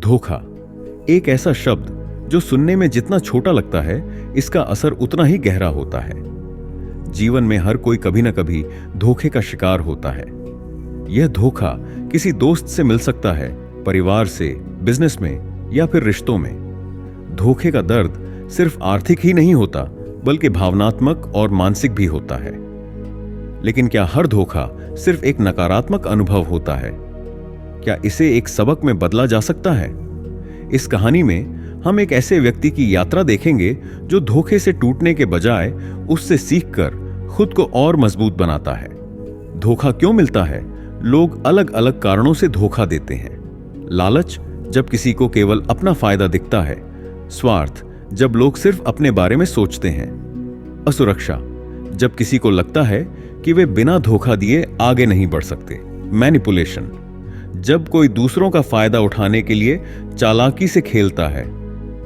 धोखा एक ऐसा शब्द जो सुनने में जितना छोटा लगता है, इसका असर उतना ही गहरा होता है। जीवन में हर कोई कभी ना कभी धोखे का शिकार होता है। यह धोखा किसी दोस्त से मिल सकता है, परिवार से, बिजनेस में या फिर रिश्तों में। धोखे का दर्द सिर्फ आर्थिक ही नहीं होता, बल्कि भावनात्मक और मानसिक भी होता है। लेकिन क्या हर धोखा सिर्फ एक नकारात्मक अनुभव होता है? क्या इसे एक सबक में बदला जा सकता है? इस कहानी में हम एक ऐसे व्यक्ति की यात्रा देखेंगे जो धोखे से टूटने के बजाय उससे सीखकर खुद को और मजबूत बनाता है। धोखा क्यों मिलता है? लोग अलग अलग कारणों से धोखा देते हैं। लालच, जब किसी को केवल अपना फायदा दिखता है। स्वार्थ, जब लोग सिर्फ अपने बारे में सोचते हैं। असुरक्षा, जब किसी को लगता है कि वे बिना धोखा दिए आगे नहीं बढ़ सकते। मैनिपुलेशन, जब कोई दूसरों का फायदा उठाने के लिए चालाकी से खेलता है।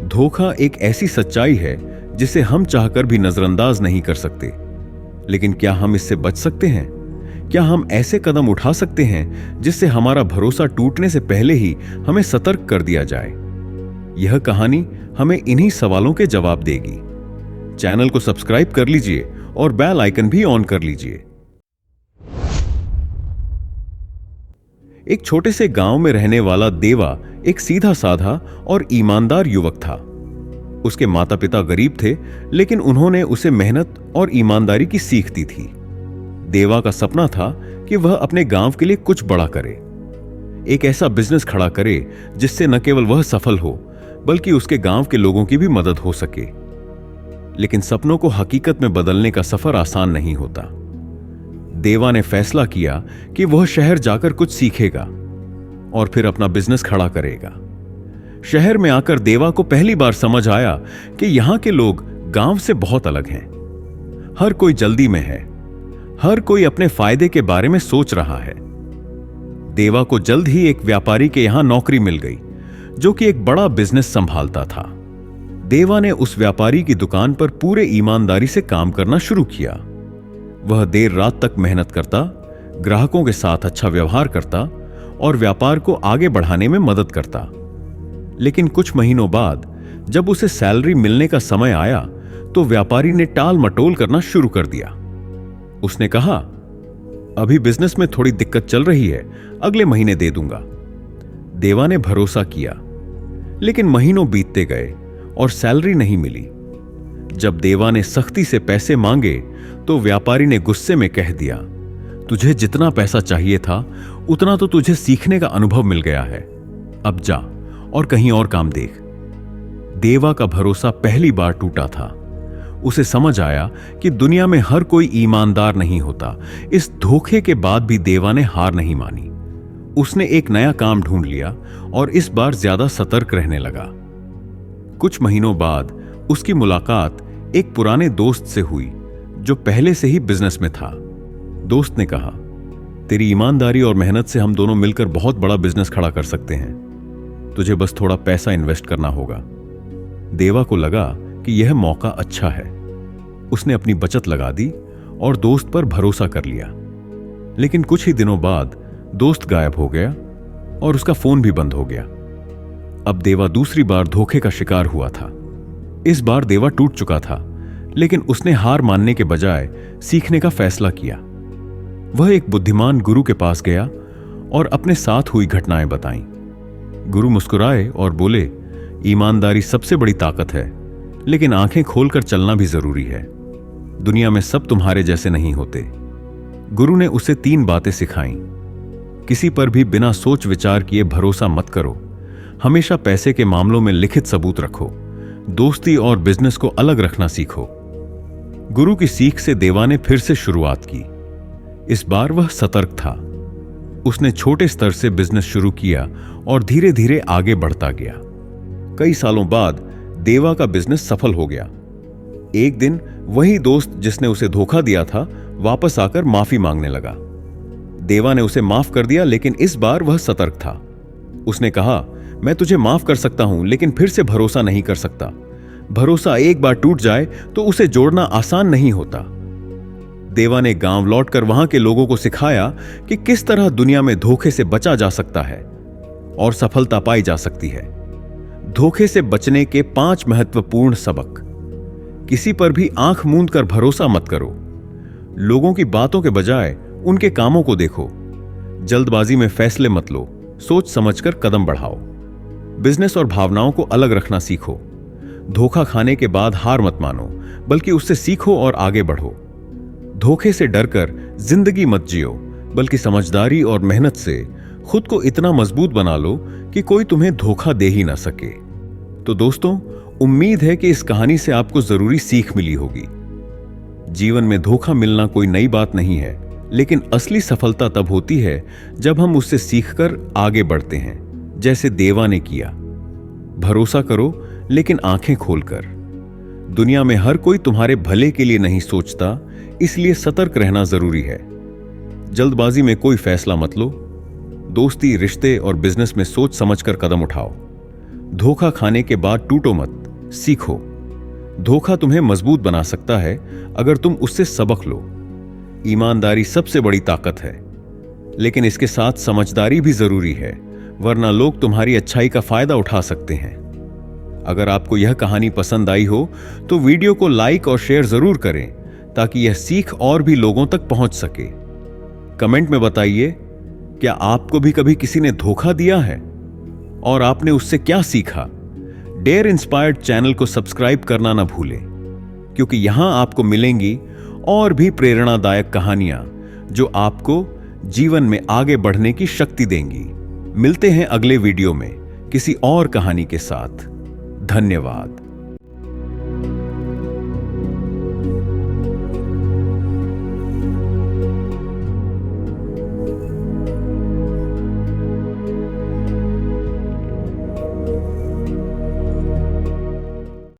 धोखा एक ऐसी सच्चाई है जिसे हम चाहकर भी नजरअंदाज नहीं कर सकते। लेकिन क्या हम इससे बच सकते हैं? क्या हम ऐसे कदम उठा सकते हैं जिससे हमारा भरोसा टूटने से पहले ही हमें सतर्क कर दिया जाए? यह कहानी हमें इन्हीं सवालों के जवाब देगी। चैनल को सब्सक्राइब कर लीजिए और बेल आइकन भी ऑन कर लीजिए। एक छोटे से गांव में रहने वाला देवा एक सीधा साधा और ईमानदार युवक था। उसके माता पिता गरीब थे, लेकिन उन्होंने उसे मेहनत और ईमानदारी की सीख दी थी। देवा का सपना था कि वह अपने गांव के लिए कुछ बड़ा करे, एक ऐसा बिजनेस खड़ा करे जिससे न केवल वह सफल हो, बल्कि उसके गांव के लोगों की भी मदद हो सके। लेकिन सपनों को हकीकत में बदलने का सफर आसान नहीं होता। देवा ने फैसला किया कि वह शहर जाकर कुछ सीखेगा और फिर अपना बिजनेस खड़ा करेगा। शहर में आकर देवा को पहली बार समझ आया कि यहां के लोग गांव से बहुत अलग हैं। हर कोई जल्दी में है, हर कोई अपने फायदे के बारे में सोच रहा है। देवा को जल्द ही एक व्यापारी के यहां नौकरी मिल गई, जो कि एक बड़ा बिजनेस संभालता था। देवा ने उस व्यापारी की दुकान पर पूरे ईमानदारी से काम करना शुरू किया। वह देर रात तक मेहनत करता, ग्राहकों के साथ अच्छा व्यवहार करता और व्यापार को आगे बढ़ाने में मदद करता। लेकिन कुछ महीनों बाद जब उसे सैलरी मिलने का समय आया, तो व्यापारी ने टाल मटोल करना शुरू कर दिया। उसने कहा, अभी बिजनेस में थोड़ी दिक्कत चल रही है, अगले महीने दे दूंगा। देवा ने भरोसा किया, लेकिन महीनों बीतते गए और सैलरी नहीं मिली। जब देवा ने सख्ती से पैसे मांगे, तो व्यापारी ने गुस्से में कह दिया, तुझे जितना पैसा चाहिए था उतना तो तुझे सीखने का अनुभव मिल गया है, अब जा और कहीं और काम देख। देवा का भरोसा पहली बार टूटा था। उसे समझ आया कि दुनिया में हर कोई ईमानदार नहीं होता। इस धोखे के बाद भी देवा ने हार नहीं मानी। उसने एक नया काम ढूंढ लिया और इस बार ज्यादा सतर्क रहने लगा। कुछ महीनों बाद उसकी मुलाकात एक पुराने दोस्त से हुई जो पहले से ही बिजनेस में था। दोस्त ने कहा, तेरी ईमानदारी और मेहनत से हम दोनों मिलकर बहुत बड़ा बिजनेस खड़ा कर सकते हैं। तुझे बस थोड़ा पैसा इन्वेस्ट करना होगा। देवा को लगा कि यह मौका अच्छा है। उसने अपनी बचत लगा दी और दोस्त पर भरोसा कर लिया। लेकिन कुछ ही दिनों बाद दोस्त गायब हो गया और उसका फोन भी बंद हो गया। अब देवा दूसरी बार धोखे का शिकार हुआ था। इस बार देवा टूट चुका था, लेकिन उसने हार मानने के बजाय सीखने का फैसला किया। वह एक बुद्धिमान गुरु के पास गया और अपने साथ हुई घटनाएं बताईं। गुरु मुस्कुराए और बोले, ईमानदारी सबसे बड़ी ताकत है, लेकिन आंखें खोलकर चलना भी जरूरी है। दुनिया में सब तुम्हारे जैसे नहीं होते। गुरु ने उसे 3 बातें सिखाईं। किसी पर भी बिना सोच विचार किए भरोसा मत करो। हमेशा पैसे के मामलों में लिखित सबूत रखो। दोस्ती और बिजनेस को अलग रखना सीखो। गुरु की सीख से देवा ने फिर से शुरुआत की। इस बार वह सतर्क था। उसने छोटे स्तर से बिजनेस शुरू किया और धीरे धीरे आगे बढ़ता गया। कई सालों बाद देवा का बिजनेस सफल हो गया। एक दिन वही दोस्त जिसने उसे धोखा दिया था वापस आकर माफी मांगने लगा। देवा ने उसे माफ कर दिया, लेकिन इस बार वह सतर्क था। उसने कहा, मैं तुझे माफ कर सकता हूं, लेकिन फिर से भरोसा नहीं कर सकता। भरोसा एक बार टूट जाए तो उसे जोड़ना आसान नहीं होता। देवा ने गांव लौटकर वहां के लोगों को सिखाया कि किस तरह दुनिया में धोखे से बचा जा सकता है। और सफलता पाई जा सकती है। धोखे से बचने के 5 महत्वपूर्ण सबक। किसी पर भी आंख मूंद कर भरोसा मत करो। लोगों की बातों के बजाय उनके कामों को देखो। जल्दबाजी में फैसले मत लो, सोच समझकर कदम बढ़ाओ। बिजनेस और भावनाओं को अलग रखना सीखो। धोखा खाने के बाद हार मत मानो, बल्कि उससे सीखो और आगे बढ़ो। धोखे से डरकर जिंदगी मत जियो, बल्कि समझदारी और मेहनत से खुद को इतना मजबूत बना लो कि कोई तुम्हें धोखा दे ही ना सके। तो दोस्तों, उम्मीद है कि इस कहानी से आपको जरूरी सीख मिली होगी। जीवन में धोखा मिलना कोई नई बात नहीं है, लेकिन असली सफलता तब होती है जब हम उससे सीखकर आगे बढ़ते हैं, जैसे देवा ने किया। भरोसा करो, लेकिन आंखें खोलकर। दुनिया में हर कोई तुम्हारे भले के लिए नहीं सोचता, इसलिए सतर्क रहना जरूरी है। जल्दबाजी में कोई फैसला मत लो। दोस्ती, रिश्ते और बिजनेस में सोच समझकर कदम उठाओ। धोखा खाने के बाद टूटो मत, सीखो। धोखा तुम्हें मजबूत बना सकता है अगर तुम उससे सबक लो। ईमानदारी सबसे बड़ी ताकत है, लेकिन इसके साथ समझदारी भी जरूरी है, वरना लोग तुम्हारी अच्छाई का फायदा उठा सकते हैं। अगर आपको यह कहानी पसंद आई हो तो वीडियो को लाइक और शेयर जरूर करें, ताकि यह सीख और भी लोगों तक पहुंच सके। कमेंट में बताइए, क्या आपको भी कभी किसी ने धोखा दिया है और आपने उससे क्या सीखा। डेयर इंस्पायर्ड चैनल को सब्सक्राइब करना ना भूलें, क्योंकि यहां आपको मिलेंगी और भी प्रेरणादायक कहानियां जो आपको जीवन में आगे बढ़ने की शक्ति देंगी। मिलते हैं अगले वीडियो में किसी और कहानी के साथ। धन्यवाद।